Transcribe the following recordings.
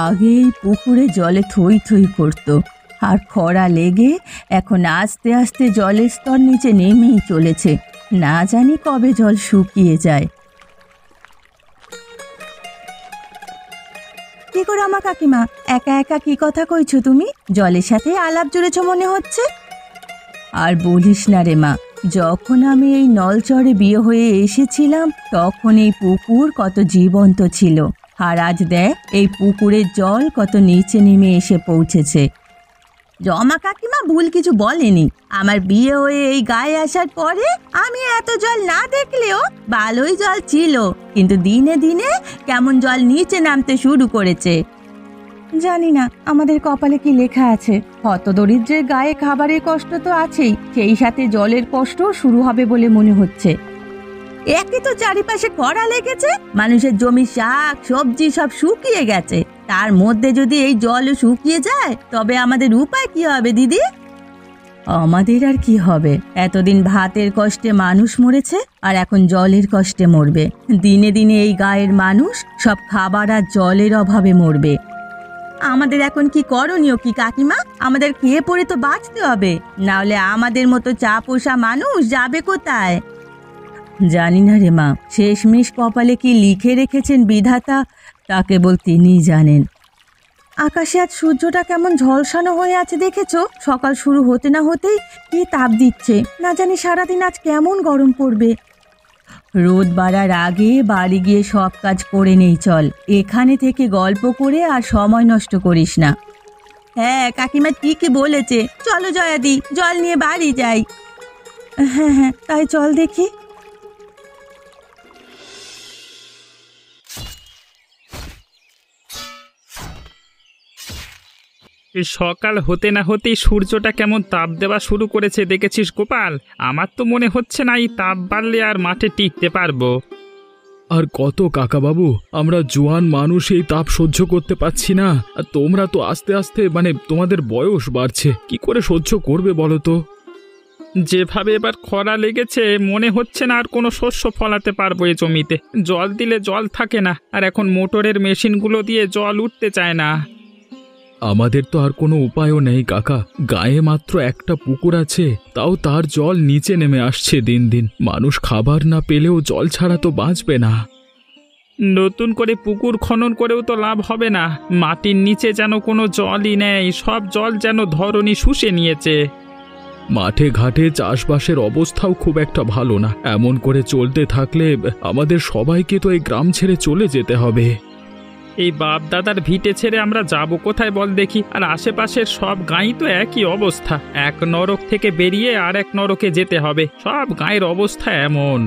আগে এই পুকুরে জলে থই থই করতো, আর খরা লেগে এখন আস্তে আস্তে জলের স্তর নিচে নেমেই চলেছে। না জানি কবে জল শুকিয়ে যায়। কি করে আমার কাকিমা, একা একা কি কথা কইছো তুমি? জলের সাথে আলাপ জুড়েছ মনে হচ্ছে। আর বলিস না রে মা, যখন আমি এই নলচরে বিয়ে হয়ে এসেছিলাম তখন এই পুকুর কত জীবন্ত ছিল, আর আজ দেখ এই পুকুরের জল কত নিচে নেমে এসে পৌঁছেছে। জমা কাকিমা ভুল কিছু বলেনি। আমার বিয়ে হয়ে এই গায়ে আসার পরে আমি এত জল না দেখলেও ভালোই জল ছিল, কিন্তু দিনে দিনে কেমন জল নিচে নামতে শুরু করেছে। জানি না আমাদের কপালে কি লেখা আছে। হতদরিদ্রের গায়ে খাবারের কষ্ট তো আছেই, সেই সাথে জলের কষ্ট শুরু হবে বলে মনে হচ্ছে। একই তো চারিপাশে খরা লেগেছে, মানুষের জমি শাক সবজি সব শুকিয়ে গেছে, তার মধ্যে যদি এই জলও শুকিয়ে যায় তবে আমাদের উপায় কি হবে দিদি? আমাদের আর কি হবে? এতদিন ভাতের কষ্টে মানুষ মরেছে, আর এখন জলের কষ্টে মরবে। দিনে দিনে এই গায়ের মানুষ সব খাবার আর জলের অভাবে মরবে। আমাদের এখন কি করণীয় কি কাকিমা? আমাদের খেয়ে পড়ে তো বাঁচতে হবে, না হলে আমাদের মতো চা পোষা মানুষ যাবে কোথায়? জানি না রে মা, শেষমেশ কপালে কি লিখে রেখেছেন বিধাতা তা কেবল তিনিই জানেন। আকাশে আজ সূর্যটা কেমন ঝলসানো হয়ে আছে দেখেছো? সকাল শুরু হতে না হতেই কি তাপ দিচ্ছে, না জানি সারাদিন আজ কেমন গরম পড়বে। রোদ বাড়ার আগে বাড়ি গিয়ে সব কাজ করে নেই, চল। এখানে থেকে গল্প করে আর সময় নষ্ট করিস না। হ্যাঁ কাকিমা ঠিকই বলেছে, চলো জয়াদি, জল নিয়ে বাড়ি যাই। হ্যাঁ হ্যাঁ তাই চল দেখি। সকাল হতে না হতেই সূর্যটা কেমন তাপ দেওয়া শুরু করেছে দেখেছিস গোপাল? আমার তো মনে হচ্ছে না এই তাপ বাড়লে আর মাঠে টিকতে পারবো। আর কত কাকাবাবু, আমরা জোয়ান মানুষ এই তাপ সহ্য করতে পারছি না, আর তোমরা তো আস্তে আস্তে তোমাদের বয়স বাড়ছে, কি করে সহ্য করবে বলো তো? যেভাবে এবার খরা লেগেছে মনে হচ্ছে না আর কোনো শস্য ফলাতে পারবো এই জমিতে। জল দিলে জল থাকে না, আর এখন মোটরের মেশিনগুলো দিয়ে জল উঠতে চায় না। আমাদের তো আর কোনো উপায়ও নেই কাকা, গায়ে মাত্র একটা পুকুর আছে, তাও তার জল নিচে নেমে আসছে দিন দিন। মানুষ খাবার না পেলেও জল ছাড়া তো বাঁচবে না। নতুন করে পুকুর খনন করেও তো লাভ হবে না, মাটির নিচে যেন কোনো জলই নেই, সব জল যেন ধরনী শুষে নিয়েছে। মাঠে ঘাটে চাষবাসের অবস্থাও খুব একটা ভালো না, এমন করে চলতে থাকলে আমাদের সবাইকে তো এই গ্রাম ছেড়ে চলে যেতে হবে। এই বাপ দাদার ভিটে ছেড়ে আমরা যাব কোথায় বল দেখি? আর আশেপাশের সব গাঁই তো একই অবস্থা, এক নরক থেকে বেরিয়ে আর এক নরকে যেতে হবে, সব গাঁয়ের অবস্থা এমন।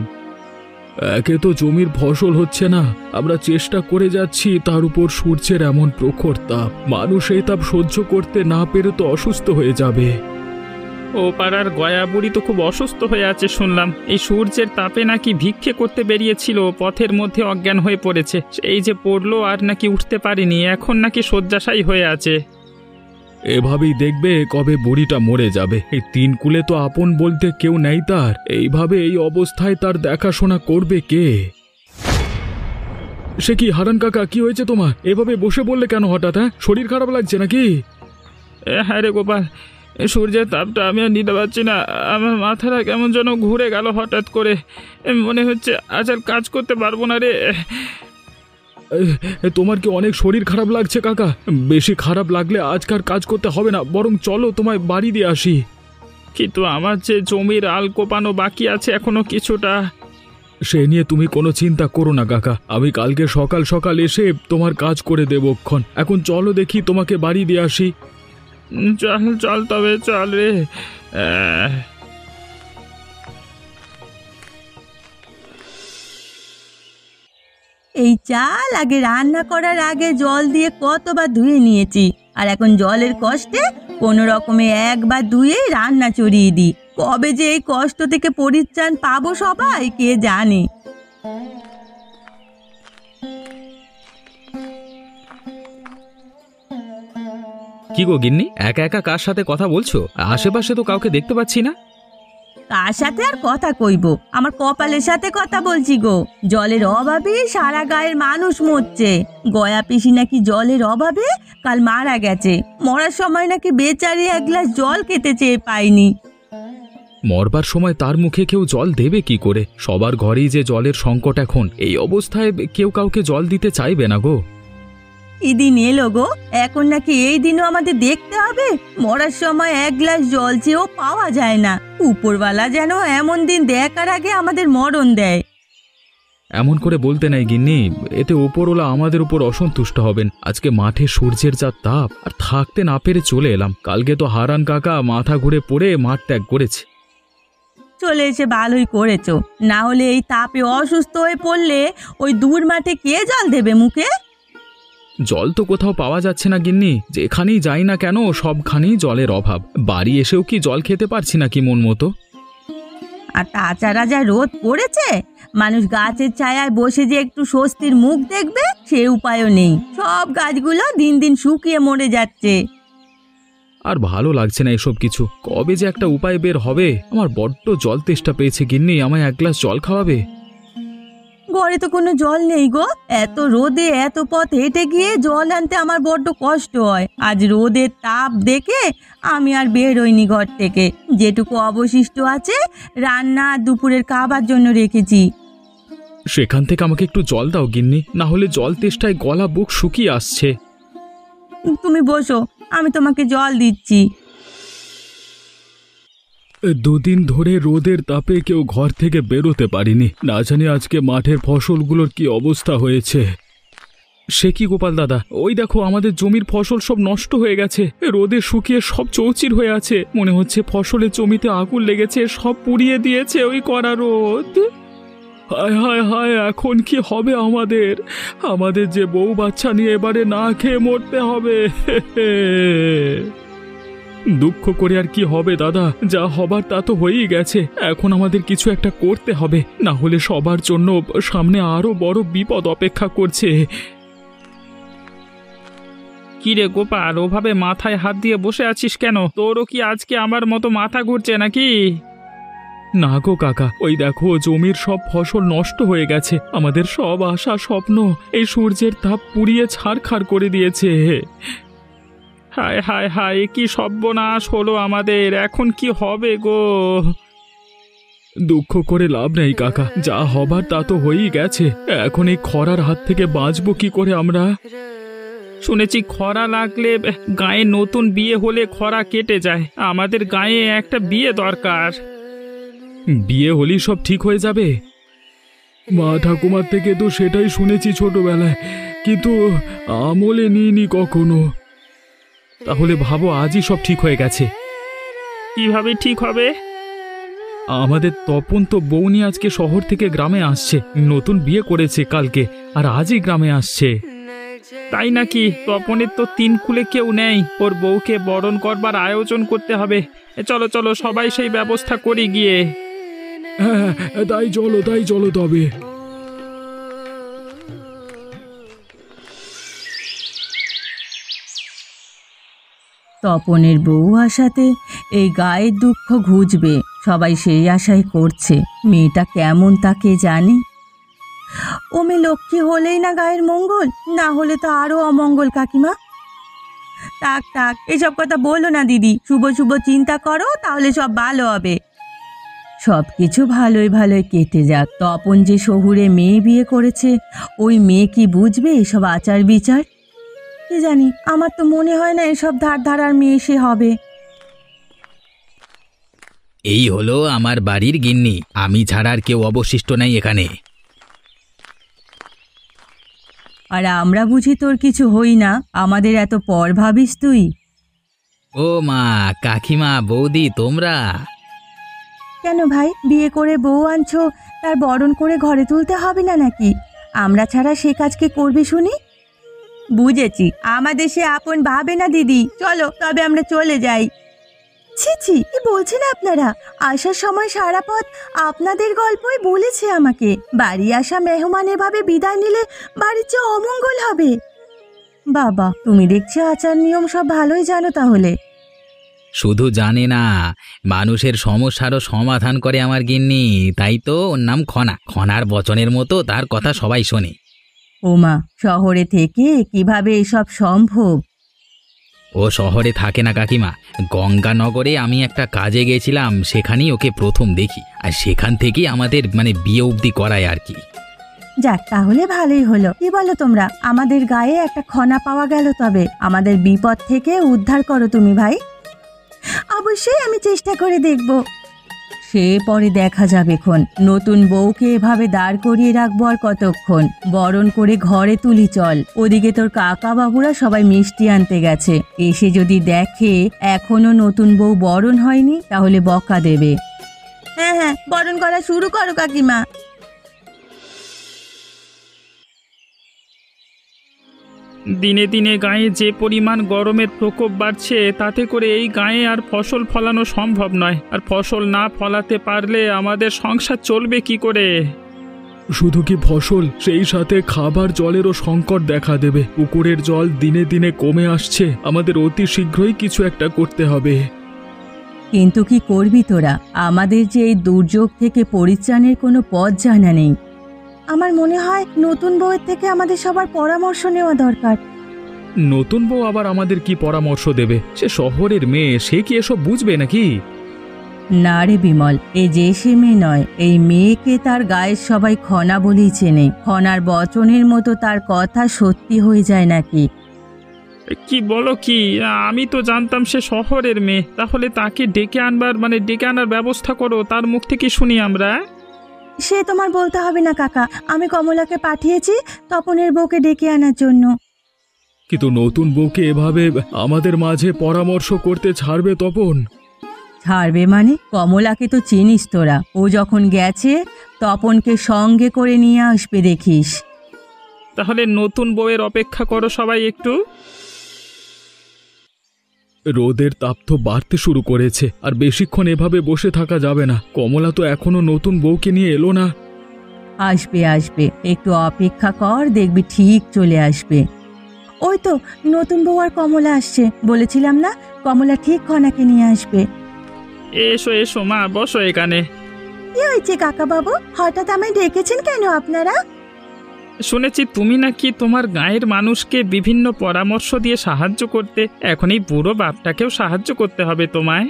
একে তো জমির ফসল হচ্ছে না, আমরা চেষ্টা করে যাচ্ছি, তার উপর সূর্যের এমন প্রখর তাপ, মানুষ এই তাপ সহ্য করতে না পেরে তো অসুস্থ হয়ে যাবে। ও পাড়ার গয়া বুড়ি তো খুব অসুস্থ হয়ে আছে শুনলাম, এই সূর্যের তাপে নাকি ভিক্ষে করতে বেরিয়েছিল, পথের মধ্যে অজ্ঞান হয়ে পড়েছে, এই যে পড়লো আর নাকি উঠতে পারেনি, এখন নাকি শয্যাশায়ী হয়ে আছে। এভাবেই দেখবে কবে বুড়িটা মরে যাবে। এই তিন কুলে তো আপন বলতে কেউ নেই তার, এইভাবে এই অবস্থায় তার দেখাশোনা করবে কে? সে কি হারান কাকা, কি হয়েছে তোমার? এভাবে বসে বললে কেন হঠাৎ? হ্যাঁ, শরীর খারাপ লাগছে নাকি? হ্যাঁ রে গোপাল, সূর্যের তাপটা আমি আর নিতে পারছি না, আমার মাথাটা কেমন যেন ঘুরে গেল হঠাৎ করে, মনে হচ্ছে আজ আর কাজ করতে পারবো না রে। তোমার কি অনেক শরীর খারাপ লাগছে কাকা? বেশি খারাপ লাগলে আজকার কাজ করতে হবে না, বরং চলো তোমায় বাড়ি দিয়ে আসি। কিন্তু আমার যে জমির আল কোপানো বাকি আছে এখনো কিছুটা। সে নিয়ে তুমি কোনো চিন্তা করো না কাকা, আমি কালকে সকাল সকাল এসে তোমার কাজ করে দেবক্ষণ। এখন চলো দেখি তোমাকে বাড়ি দিয়ে আসি। চল চল তবে চল রে। এই চাল আগে রান্না করার আগে জল দিয়ে কতবার ধুয়ে নিয়েছি, আর এখন জলের কষ্টে কোনো রকমে একবার ধুয়ে রান্না চড়িয়ে দিই। কবে যে এই কষ্ট থেকে পরিত্রাণ পাবো সবাই কে জানে। কি গো গিন্নি, একা একা কার সাথে কথা বলছো? আশেপাশে তো কাউকে দেখতে পাচ্ছি না। কার সাথে আর কথা কইব, আমার কপালের সাথে কথা বলছি গো। জলের অভাবে সারা গায়ের মানুষ মরছে। গয়া পিসি নাকি জলের অভাবে কাল মারা গেছে। মরার সময় নাকি বেচারি এক গ্লাস জল খেতে চেয়ে পায়নি। মরবার সময় তার মুখে কেউ জল দেবে কি করে? সবার ঘরেই যে জলের সংকট এখন, এই অবস্থায় কেউ কাউকে জল দিতে চাইবে না গো। কি দিন এলো গো, এখন নাকি এই দিনও আমাদের দেখতে হবে? মরার সময় এক গ্লাস জল চেয়েও পাওয়া যায় না। উপরওয়ালা যেন এমন দিন দেখার আগে আমাদের মরণ দেয়। এমন করে বলতে নাই গিন্নি, এতে ওপরওয়ালা আমাদের উপর অসন্তুষ্ট হবেন। আজকে মাঠে সূর্যের যা তাপ, আর থাকতে না পেরে চলে এলাম। কালকে তো হারান কাকা মাথা ঘুরে পড়ে মাঠ ত্যাগ করেছে। চলে এসে ভালোই করেছো, না হলে এই তাপে অসুস্থ হয়ে পড়লে ওই দূর মাঠে কে জল দেবে মুখে? জল তো কোথাও পাওয়া যাচ্ছে না গিন্নি, যেখানেই যাই না কেন সবখানেই জলের অভাব। বাড়ি এসেও কি জল খেতে পারছি না কি মন মতো। আর তাছাড়া যা রোদ পড়েছে, মানুষ গাছের ছায়ায় বসে যে একটু স্বস্তির মুখ দেখবে সে উপায়ও নেই। সব গাছগুলো দিন দিন শুকিয়ে মরে যাচ্ছে। আর ভালো লাগছে না এসব কিছু। কবে যে একটা উপায় বের হবে। আমার বড্ড জল তেষ্টা পেয়েছে গিন্নি, আমায় এক গ্লাস জল খাওয়াবে? ঘরে তো কোনো জল নেই গো। এত রোদে এত পথ হেঁটে গিয়ে জল আনতে আমার বড্ড কষ্ট হয়। আজ রোদের তাপ দেখে আমি আর বের হইনি ঘর থেকে। যেটুকু অবশিষ্ট আছে রান্না আর দুপুরের খাবার জন্য রেখেছি। সেখান থেকে আমাকে একটু জল দাও গিন্নি, না হলে জল তেষ্টায় গলা বুক শুকিয়ে আসছে। তুমি বসো, আমি তোমাকে জল দিচ্ছি। দুদিন ধরে রোদের তাপে কেউ ঘর থেকে বেরোতে পারিনি। না জানি আজকে মাঠের ফসলগুলোর কি অবস্থা হয়েছে। সে কি গোপাল দাদা, ওই দেখো আমাদের জমির ফসল সব নষ্ট হয়ে গেছে। রোদে শুকিয়ে সব চৌচির হয়ে আছে। মনে হচ্ছে ফসলের জমিতে আগুন লেগেছে, সব পুড়িয়ে দিয়েছে ওই কড়া রোদ। হায় হায় হায়, এখন কি হবে আমাদের? আমাদের যে বউ বাচ্চা নিয়ে এবারে না খেয়ে মরতে হবে। দুঃখ করে আর কি হবে দাদা, যা হবার তা তো হয়েই গেছে। এখন আমাদের কিছু একটা করতে হবে, না হলে সবার জন্য সামনে আরো বড় বিপদ অপেক্ষা করছে। কি রে গোপাল, ওভাবে মাথায় হাত দিয়ে বসে আছিস কেন? তোরও কি আজকে আমার মতো মাথা ঘুরছে নাকি? না গো কাকা, ওই দেখো জমির সব ফসল নষ্ট হয়ে গেছে। আমাদের সব আশা স্বপ্ন এই সূর্যের তাপ পুড়িয়ে ছারখার করে দিয়েছে। হায় হায় হায়, কি সর্বনাশ হলো আমাদের! এখন কি হবে গো? দুঃখ করে লাভ নেই কাকা, যা হবার তা তো হয়েই গেছে। এখন এই খরার হাত থেকে বাঁচবো কি করে আমরা? শুনেছি খরা লাগলে গায়ে নতুন বিয়ে হলে খরা কেটে যায়। আমাদের গায়ে একটা বিয়ে দরকার। বিয়ে হলেই সব ঠিক হয়ে যাবে? মা ঠাকুমার থেকে তো সেটাই শুনেছি ছোটবেলায়, কিন্তু আমলে নিইনি কখনো। তাহলে ভাবো আজই সব ঠিক হয়ে গেছে। কিভাবে ঠিক হবে? আমাদের তপন তো বউ নিয়ে আজকে শহর থেকে গ্রামে আসছে। নতুন বিয়ে করেছে কালকে, আর আজই গ্রামে আসছে। তাই নাকি? তপনের তো তিন কুলে কেউ নেই। ওর বউকে বরণ করবার আয়োজন করতে হবে। চলো চলো, সবাই সেই ব্যবস্থা করি গিয়ে। হ্যাঁ, তাই চলো তবে। তপনের বউ আসাতে এই গায়ের দুঃখ ঘুচবে, সবাই সেই আশাই করছে। মেয়েটা কেমন তাকে জানি। ও মেয়ে লক্ষ্মী হলেই না গায়ের মঙ্গল, না হলে তো আরো অমঙ্গল কাকিমা। থাক থাক, এসব কথা বলো না দিদি। শুভ শুভ চিন্তা করো, তাহলে সব ভালো হবে। সব কিছু ভালোই ভালোই কেটে যাক। তপন যে শহুরে মেয়ে বিয়ে করেছে, ওই মেয়ে কি বুঝবে এসব আচার বিচার? কি জানি, আমার তো মনে হয় না এসব ধার ধারার মেয়ে সে হবে। এই হলো আমার বাড়ির গিন্নি, আমি ছাড়া আর কেউ অবশিষ্ট নাই এখানে। আর আমরা বুঝি তোর কিছু হই না, আমাদের এত পর ভাবিস তুই? ও মা, কাকিমা, বৌদি, তোমরা? কেন ভাই, বিয়ে করে বউ আনছো, তার বরণ করে ঘরে তুলতে হবে না নাকি? আমরা ছাড়া সে কাজ কে করবে শুনি? বুঝেছি, আমাদের সে আপন ভাবে না দিদি। চলো তবে আমরা চলে যাই। ছি ছি, কি বলছেন আপনারা? আসার সময় সারা পথ আপনাদের গল্পই বলেছে আমাকে। বাড়ি আসা মেহমান এভাবে বিদায় নিলে বাড়ির যে অমঙ্গল হবে। বাবা, তুমি দেখছি আচার নিয়ম সব ভালোই জানো তাহলে। শুধু জানে না, মানুষের সমস্যারও সমাধান করে আমার গিন্নি। তাই তো ওর নাম খনা। খনার বচনের মতো তার কথা সবাই শোনে। ওমা, শহরে থেকে কিভাবে এসব সম্ভব? ও শহরে থাকে না কাকিমা, গঙ্গানগরে আমি একটা কাজে গেছিলাম, সেখানেই ওকে প্রথম দেখি। আর সেখান থেকেই আমাদের বিয়ে অবধি করায় আর কি। যাক, তাহলে ভালোই হলো। কি বলো তোমরা, আমাদের গায়ে একটা খনা পাওয়া গেল। তবে আমাদের বিপদ থেকে উদ্ধার করো তুমি ভাই। অবশ্যই আমি চেষ্টা করে দেখব। সে পরে দেখা যাবে খন। নতুন বউকে এভাবে দাঁড় করিয়ে রাখবো আর কতক্ষণ? বরণ করে ঘরে তুলি চল। ওদিকে তোর কাকা বাবুরা সবাই মিষ্টি আনতে গেছে। এসে যদি দেখে এখনো নতুন বউ বরণ হয়নি, তাহলে বকা দেবে। হ্যাঁ হ্যাঁ, বরণ করা শুরু করো কাকিমা। দিনে দিনে গায়ে যে পরিমাণ গরমের প্রকোপ বাড়ছে, তাতে করে এই গায়ে আর ফসল ফলানো সম্ভব নয়। আর ফসল না ফলাতে পারলে আমাদের সংসার চলবে কি করে? শুধু কি ফসল, সেই সাথে খাবার জলেরও সংকট দেখা দেবে। পুকুরের জল দিনে দিনে কমে আসছে। আমাদের অতি শীঘ্রই কিছু একটা করতে হবে। কিন্তু কি করবি তোরা? আমাদের যে এই দুর্যোগ থেকে পরিত্রাণের কোনো পথ জানা নেই। আমার মনে হয় নতুন বউয়ের থেকে আমাদের সবার পরামর্শ নেওয়া দরকার। নতুন বউ আবার আমাদের কি পরামর্শ দেবে? সে শহরের মেয়ে, সে কি এসব বুঝবে নাকি? না রে বিমল, এ যে সে মেয়ে নয়। এই মেয়েকে তার গায়ের সবাই খনা বলেই চেনে। খনার বচনের মতো তার কথা সত্যি হয়ে যায় নাকি? কি বলো কি? আমি তো জানতাম সে শহরের মেয়ে। তাহলে তাকে ডেকে আনার ব্যবস্থা করো, তার মুখ থেকে শুনি আমরা। সে তোমার বলতে হবে না কাকা। আমি কমলাকে পাঠিয়েছি তপনের বউকে ডেকে আনার জন্য। কিন্তু নতুন বউকে এভাবে আমাদের মাঝে পরামর্শ করতে ছাড়বে তপন? ছাড়বে মানে? কমলাকে তো চিনিস তোরা। ও যখন গেছে তপনকে সঙ্গে করে নিয়ে আসবে দেখিস। তাহলে নতুন বউয়ের অপেক্ষা করো সবাই একটু। রোদের তাপ তো বাড়তে শুরু করেছে, আর বেশিক্ষণ এভাবে বসে থাকা যাবে না। কমলা তো এখনো নতুন বউকে নিয়ে এলো না। আসবে আসবে, একটু অপেক্ষা কর, দেখবি ঠিক চলে আসবে। ওই তো নতুন বউ আর কমলা আসছে। বলেছিলাম না, কমলা ঠিক খনাকে নিয়ে আসবে। এসো এসো মা, বসো এখানে। কি হয়েছে কাকা বাবু? হঠাৎ আমায় ডেকেছেন কেন আপনারা? শুনেছি তুমি নাকি তোমার গায়ের মানুষকে বিভিন্ন পরামর্শ দিয়ে সাহায্য করতে। এখন এই বুড়ো বাপটাকেও সাহায্য করতে হবে তোমায়।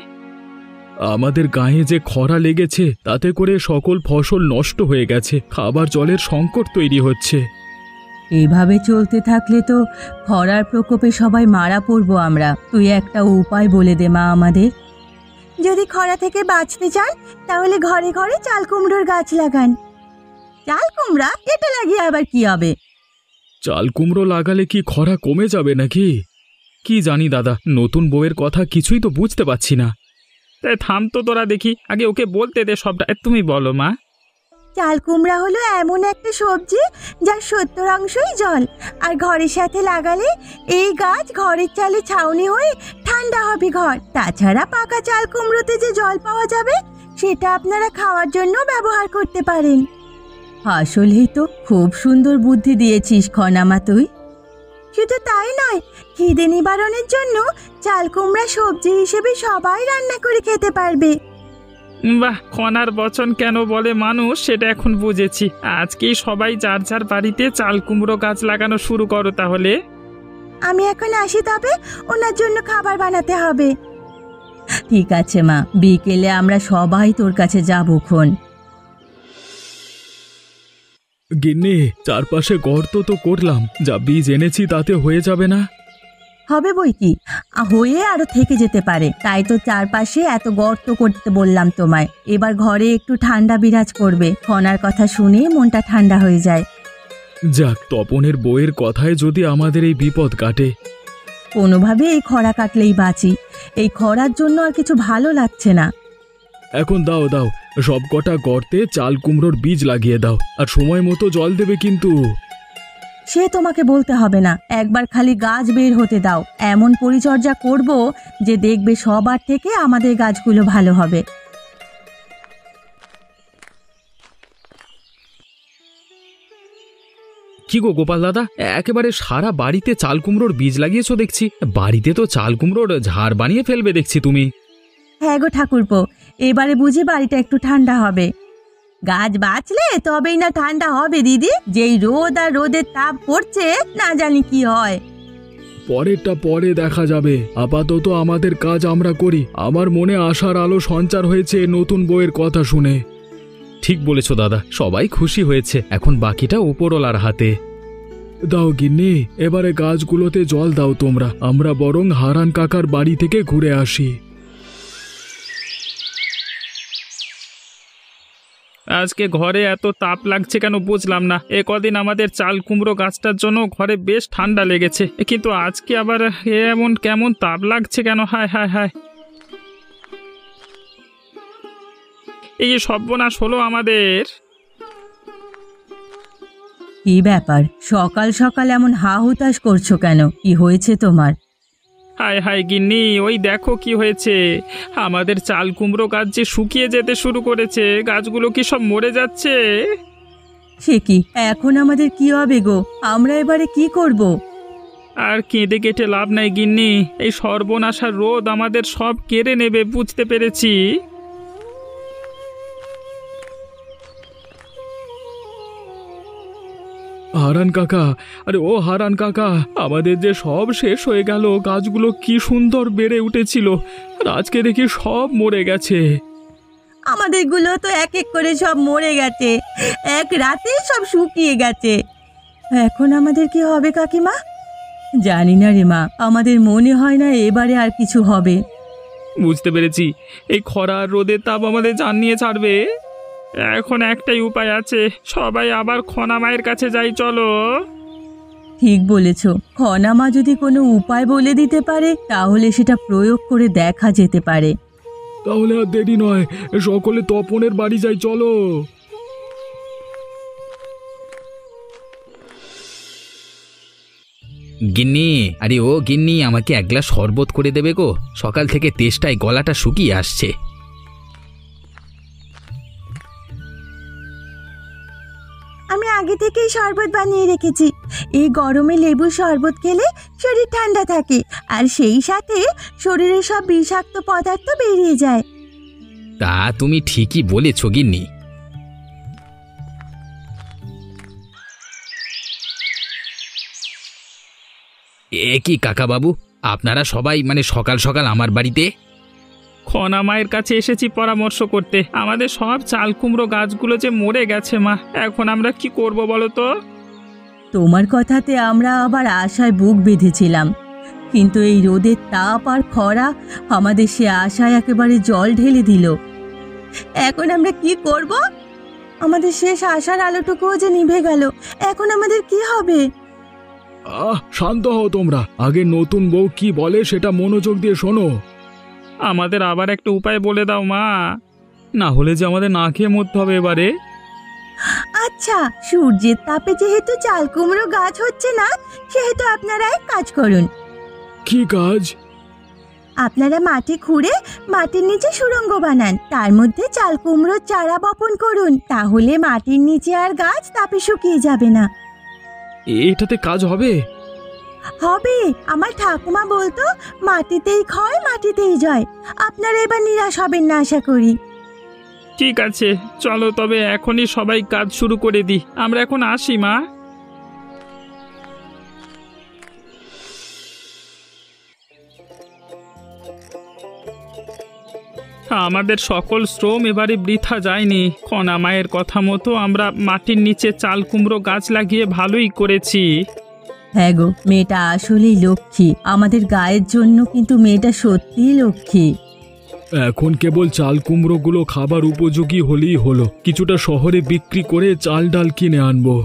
আমাদের গায়ে যে খরা লেগেছে, তাতে করে সকল ফসল নষ্ট হয়ে গেছে। খাবার জলের সংকট তৈরি হচ্ছে। এভাবে চলতে থাকলে তো খরার প্রকোপে সবাই মারা পড়বো আমরা। তুই একটা উপায় বলে দে মা আমাদের। যদি খরা থেকে বাঁচতে চান তাহলে ঘরে ঘরে চাল কুমড়োর গাছ লাগান। চাল কুমড়া? এটা লাগিয়ে আবার কি হবে? চাল কুমড়ো লাগালে কি খরা কমে যাবে নাকি? কি জানি দাদা, নতুন বউয়ের কথা কিছুই তো বুঝতে পারছি না। তাই থাম তো তোরা, দেখি আগে ওকে বলতে দে সবটা। তুমি বলো মা। চাল কুমড়া হলো এমন একটা সবজি যার 70% জল। আর ঘরের সাথে লাগালে এই গাছ ঘরের চালে ছাউনি হয়ে ঠান্ডা হবে ঘর। তাছাড়া পাকা চাল কুমড়োতে যে জল পাওয়া যাবে, সেটা আপনারা খাওয়ার জন্য ব্যবহার করতে পারেন। আসলেই তো খুব সুন্দর বুদ্ধি দিয়েছিস খনামা তুই। শুধু তাই নয়, খিদে নিবারণের জন্য চাল কুমড়া সবজি হিসেবে সবাই রান্না করে খেতে পারবে। বাহ, খনার বচন কেন বলে মানুষ সেটা এখন বুঝেছি। আজকেই সবাই যার যার বাড়িতে চাল কুমড়ো গাছ লাগানো শুরু করো তাহলে। আমি এখন আসি, তবে ওনার জন্য খাবার বানাতে হবে। ঠিক আছে মা, বিকেলে আমরা সবাই তোর কাছে যাবো খন। গিন্নি, চারপাশে গর্ত তো করলাম, যা বীজ এনেছি তাতে হয়ে যাবে না? হবে বই কি, হয়ে আরো থেকে যেতে পারে। তাই তো চারপাশে এত গর্ত করতে বললাম তোমায়। এবার ঘরে একটু ঠান্ডা বিরাজ করবে। খনার কথা শুনে মনটা ঠান্ডা হয়ে যায়। যাক, তপনের বউয়ের কথায় যদি আমাদের এই বিপদ কাটে। কোনোভাবে এই খরা কাটলেই বাঁচি। এই খরার জন্য আর কিছু ভালো লাগছে না। এখন দাও দাও, সব কটা গর্তে চাল কুমড়োর বীজ লাগিয়ে দাও, আর সময় মতো জল দেবে কিন্তু। সে তোমাকে বলতে হবে না, একবার খালি গাছ বের হতে দাও। এমন পরিচর্যা করব যে দেখবে সবার থেকে আমাদের গাছগুলো ভালো হবে। কি গো গোপাল দাদা, একেবারে সারা বাড়িতে চাল কুমড়োর বীজ লাগিয়েছো দেখছি। বাড়িতে তো চাল কুমড়োর ঝাড় বানিয়ে ফেলবে দেখছি তুমি। হ্যাঁ গো ঠাকুরপো, এবারে বুঝি বাড়িটা একটু ঠান্ডা হবে। গাছ বাঁচলে তবেই না ঠান্ডা হবে দিদি, যেই রোদ আর রোদের তাপ পড়ছে না জানি কি হয়। পরেরটা পরে দেখা যাবে, আপাতত আমাদের কাজ আমরা করি। আমার মনে আশার আলো সঞ্চার হয়েছে নতুন বউয়ের কথা শুনে। ঠিক বলেছ দাদা, সবাই খুশি হয়েছে, এখন বাকিটা উপরওয়ালার হাতে। দাও গিন্নি, এবারে গাছগুলোতে জল দাও তোমরা, আমরা বরং হারান কাকার বাড়ি থেকে ঘুরে আসি। আজকে ঘরে এত তাপ লাগছে কেন বুঝলাম না। কদিন আমাদের চাল কুমড়ো গাছটার জন্য ঘরে বেশ ঠান্ডা লেগেছে, কিন্তু আজকে আবার এমন কেমন তাপ লাগছে কেন? হায় হায় হায়, এই যে সর্বনাশ হলো আমাদের। কি ব্যাপার, সকাল সকাল এমন হা হুতাশ করছো কেন? কি হয়েছে তোমার? হায় হায় গিন্নি, ওই দেখো কি হয়েছে। আমাদের চাল কুমড়ো গাছ যে শুকিয়ে যেতে শুরু করেছে, গাছগুলো কি সব মরে যাচ্ছে। সে কি, এখন আমাদের কি হবে গো? আমরা এবারে কি করব? আর কেঁদে কেটে লাভ নাই গিন্নি, এই সর্বনাশার রোদ আমাদের সব কেড়ে নেবে, বুঝতে পেরেছি। হারান কাকা, আরে ও হারান কাকা, আমাদের যে সব শেষ হয়ে গেল। গাছগুলো কি সুন্দর বেড়ে উঠেছিল, আর আজকে দেখি সব মরে গেছে। আমাদের গুলো তো এক এক করে সব মরে গেছে, এক রাতে সব শুকিয়ে গেছে। এখন আমাদের কি হবে কাকিমা? জানি না রে মা, আমাদের মনে হয় না এবারে আর কিছু হবে। বুঝতে পেরেছি, এই খরা আর রোদের তাপ আমাদের জান নিয়ে ছাড়বে। এখন একটাই উপায় আছে, সবাই আবার খনা মায়ের কাছে যাই, চলো। ঠিক বলেছ, খনা মা যদি কোনো উপায় বলে দিতে পারে তাহলে সেটা প্রয়োগ করে দেখা যেতে পারে। তাহলে আর দেরি নয়, সকলে তপনের বাড়ি যাই, চলো। গিন্নি, আরে ও গিন্নি, আমাকে এক গ্লাস শরবত করে দেবে গো? সকাল থেকে তেষ্টায় গলাটা শুকিয়ে আসছে। আমি আগে থেকেই শরবত বানিয়ে রেখেছি। এই গরমে লেবু শরবত খেলে শরীর ঠান্ডা থাকে, আর সেই সাথে শরীরের সব বিষাক্ত পদার্থ বেরিয়ে যায়। তা তুমি ঠিকই বলেছ গিন্নি। এ কি কাকা বাবু, আপনারা সবাই সকাল সকাল আমার বাড়িতে? খনা মায়ের কাছে এসেছি পরামর্শ করতে। আমাদের সব চাল কুমড়ো গাছগুলো যে মরে গেছে মা, এখন আমরা কি করব বলো তো? তোমার কথাতে আমরা আবার আশায় বুক বেঁধেছিলাম, কিন্তু এই রোদের তাপ আর খরা আমাদের সে আশায় একেবারে জল ঢেলে দিল। এখন আমরা কি করব? আমাদের শেষ আশার আলোটুকুও যে নিভে গেল, এখন আমাদের কি হবে? শান্ত হও তোমরা, আগে নতুন বউ কি বলে সেটা মনোযোগ দিয়ে শোনো। আমাদের আবার একটা উপায় বলে দাও মা, না হলে যে আমাদের না খেয়ে মরতে হবে এবারে। আচ্ছা, সূর্যের তাপে যেহেতু চাল কুমড়ো গাছ হচ্ছে না, সেহেতু আপনারা এক কাজ করুন। কি কাজ? আপনারা মাটি খুঁড়ে মাটির নিচে সুড়ঙ্গ বানান, তার মধ্যে চাল কুমড়োর চারা বপন করুন, তাহলে মাটির নিচে আর গাছ তাপে শুকিয়ে যাবে না। এটাতে কাজ হবে? হবে, আমার ঠাকুমা বলতো মাটিতেই ক্ষয় মাটিতেই জয়। আপনারা এবার নিরাশ হবেন না আশা করি। ঠিক আছে, চলো তবে এখনই সবাই কাজ শুরু করে দিই। আমরা এখন আসি মা। আমাদের সকল শ্রম এবারে বৃথা যায়নি। খনা মায়ের কথা মতো আমরা মাটির নিচে চাল কুমড়ো গাছ লাগিয়ে ভালোই করেছি। হ্যাঁ গো, মেয়েটা আসলেই লক্ষ্মী। আমাদের গায়ের জন্য কিন্তু মেয়েটা সত্যিই লক্ষ্মী। এখন কেবল চাল কুমড়োগুলো খাবার উপযোগী হলেই হলো। কিছুটা শহরে বিক্রি করে চাল ডাল কিনে আনবো,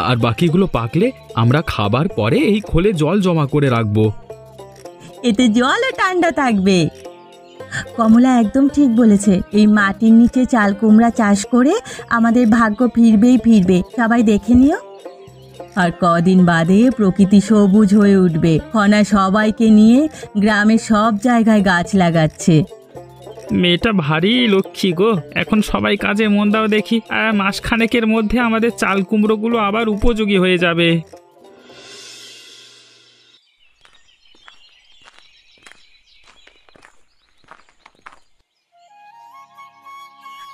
আর বাকিগুলো পাকলে আমরা খাবার পরে এই খোলে জল জমা করে রাখবো। এতে জলও ঠান্ডা থাকবে। কমলা একদম ঠিক বলেছে, এই মাটির নিচে চাল কুমড়া চাষ করে আমাদের ভাগ্য ফিরবেই ফিরবে, সবাই দেখে নিও। আর কদিন বাদে প্রকৃতি সবুজ হয়ে উঠবে। খনা সবাইকে নিয়ে গ্রামের সব জায়গায় গাছ লাগাচ্ছে। মেয়েটা ভারী লক্ষ্মী গো। এখন সবাই কাজে মন দাও দেখি, আর মাসখানেকের মধ্যে আমাদের চাল কুমড়োগুলো আবার উপযোগী হয়ে যাবে।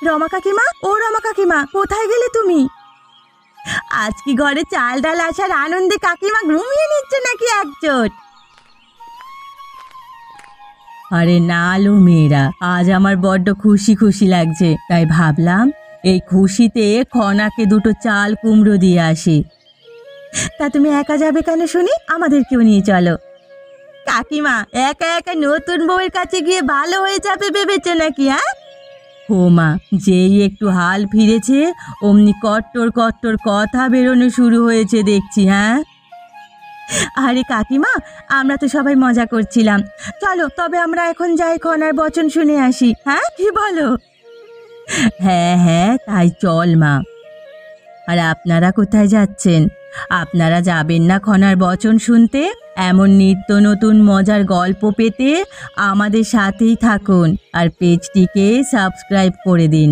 রমা কাকিমা, ও রমা কাকিমা, কোথায় গেলে তুমি? আজ কি ঘরে চাল ডাল আসার আনন্দে কাকিমা ঘুমিয়ে নিচ্ছে নাকি একজোট? আরে না লো মেয়েরা, আজ আমার বড্ড খুশি খুশি লাগছে, তাই ভাবলাম এই খুশিতে খনাকে দুটো চাল কুমড়ো দিয়ে আসি। তা তুমি একা যাবে কেন শুনি? আমাদেরকেও নিয়ে চলো। কাকিমা, একা একা নতুন বউয়ের কাছে গিয়ে ভালো হয়ে যাবে ভেবেছো নাকি? হ্যাঁ ও মা, যেই একটু হাল ফিরেছে অমনি কট্টর কট্টর কথা বেরোনো শুরু হয়েছে দেখছি। হ্যাঁ আরে কাকিমা, আমরা তো সবাই মজা করছিলাম, চলো তবে আমরা এখন যাই, খনার বচন শুনে আসি। হ্যাঁ কি বলো? হ্যাঁ হ্যাঁ, তাই চল মা। আর আপনারা কোথায় যাচ্ছেন? আপনারা যাবেন না খনার বচন শুনতে? এমন নিত্য নতুন মজার গল্প পেতে আমাদের সাথেই থাকুন আর পেজটিকে সাবস্ক্রাইব করে দিন।